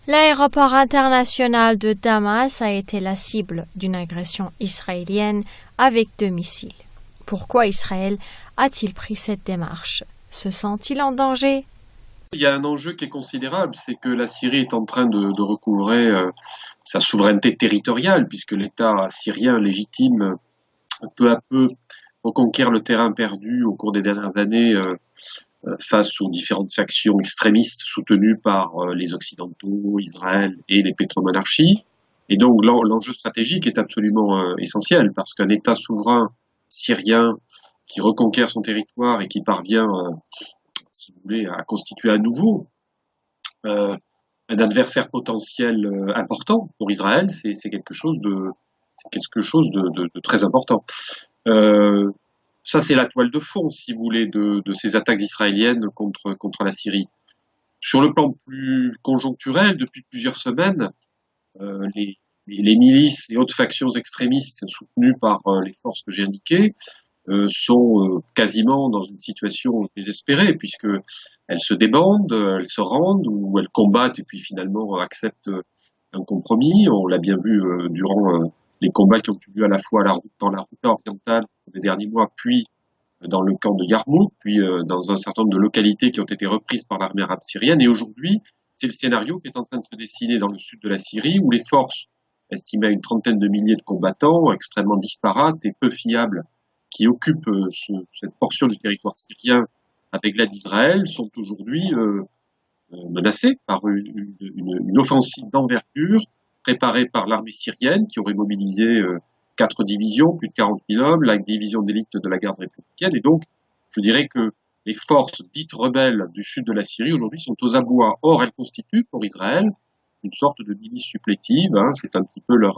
L'aéroport international de Damas a été la cible d'une agression israélienne avec 2 missiles. Pourquoi Israël a-t-il pris cette démarche? Se sent-il en danger? Il y a un enjeu qui est considérable, c'est que la Syrie est en train de recouvrer sa souveraineté territoriale, puisque l'État syrien légitime peu à peu reconquiert le terrain perdu au cours des dernières années face aux différentes factions extrémistes soutenues par les Occidentaux, Israël et les pétromonarchies. Et donc l'enjeu stratégique est absolument essentiel, parce qu'un État souverain syrien qui reconquiert son territoire et qui parvient, si vous voulez, à constituer à nouveau un adversaire potentiel important pour Israël, c'est quelque chose de très important. Ça, c'est la toile de fond, si vous voulez, de ces attaques israéliennes contre la Syrie. Sur le plan plus conjoncturel, depuis plusieurs semaines, les milices et autres factions extrémistes soutenues par les forces que j'ai indiquées sont quasiment dans une situation désespérée, puisque elles se débandent, elles se rendent ou elles combattent et puis finalement acceptent un compromis. On l'a bien vu durant les combats qui ont eu lieu à la fois dans la route orientale des derniers mois, puis dans le camp de Yarmouk, puis dans un certain nombre de localités qui ont été reprises par l'armée arabe syrienne. Et aujourd'hui, c'est le scénario qui est en train de se dessiner dans le sud de la Syrie, où les forces, estimées à une trentaine de milliers de combattants, extrêmement disparates et peu fiables, qui occupent cette portion du territoire syrien avec l'aide d'Israël, sont aujourd'hui menacées par une offensive d'envergure préparée par l'armée syrienne, qui aurait mobilisé 4 divisions, plus de 40 000 hommes, la division d'élite de la garde républicaine. Et donc, je dirais que les forces dites rebelles du sud de la Syrie, aujourd'hui, sont aux abois. Or, elles constituent, pour Israël, une sorte de milice supplétive. C'est un petit peu leur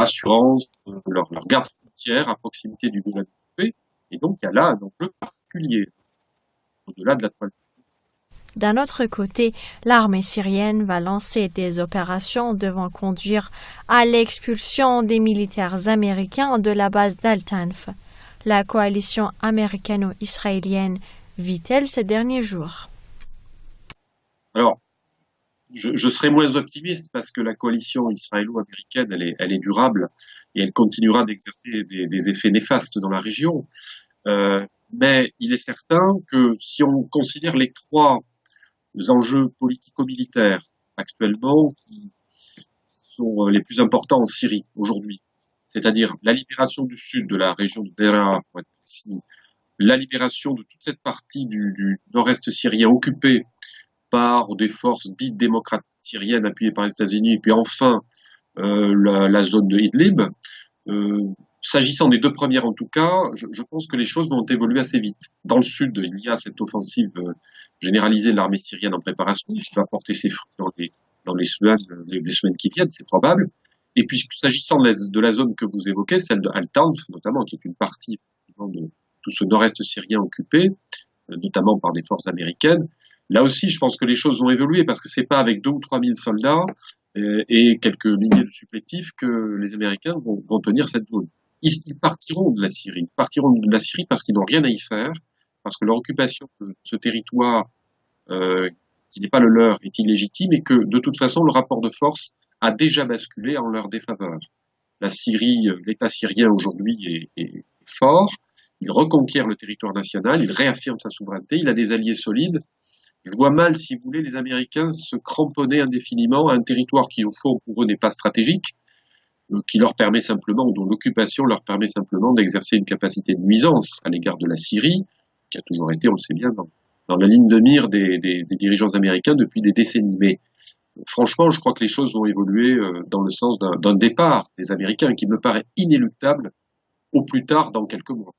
assurance, leur garde frontière à proximité du Golan occupé. Et donc, il y a là un enjeu particulier, au-delà de la toile. D'un autre côté, l'armée syrienne va lancer des opérations devant conduire à l'expulsion des militaires américains de la base d'Al-Tanf. La coalition américano-israélienne vit-elle ces derniers jours? Alors, je serai moins optimiste parce que la coalition israélo-américaine, elle est durable et elle continuera d'exercer des effets néfastes dans la région. Mais il est certain que si on considère les 3 enjeux politico-militaires actuellement qui sont les plus importants en Syrie aujourd'hui, c'est-à-dire la libération du sud de la région de Deraa, pour être précis, la libération de toute cette partie du nord-est syrien occupée par des forces dites démocratiques syriennes appuyées par les États-Unis, et puis enfin la zone de Idlib. S'agissant des 2 premières en tout cas, je pense que les choses vont évoluer assez vite. Dans le sud, il y a cette offensive généralisée de l'armée syrienne en préparation, qui va porter ses fruits dans les semaines qui viennent, c'est probable. Et puis s'agissant de la zone que vous évoquez, celle de Al-Tanf notamment, qui est une partie de tout ce nord-est syrien occupé, notamment par des forces américaines, là aussi je pense que les choses vont évoluer, parce que c'est pas avec 2 ou 3 000 soldats et quelques milliers de supplétifs que les Américains vont tenir cette zone. Ils partiront de la Syrie. Ils partiront de la Syrie parce qu'ils n'ont rien à y faire, parce que leur occupation de ce territoire qui n'est pas le leur est illégitime et que de toute façon le rapport de force a déjà basculé en leur défaveur. La Syrie, l'État syrien aujourd'hui est fort, il reconquiert le territoire national, il réaffirme sa souveraineté, il a des alliés solides. Je vois mal, si vous voulez, les Américains se cramponner indéfiniment à un territoire qui, au fond, pour eux, n'est pas stratégique, qui leur permet simplement, dont l'occupation leur permet simplement d'exercer une capacité de nuisance à l'égard de la Syrie, qui a toujours été, on le sait bien, dans la ligne de mire des dirigeants américains depuis des décennies. Mais franchement, je crois que les choses vont évoluer dans le sens d'un départ des Américains qui me paraît inéluctable au plus tard dans quelques mois.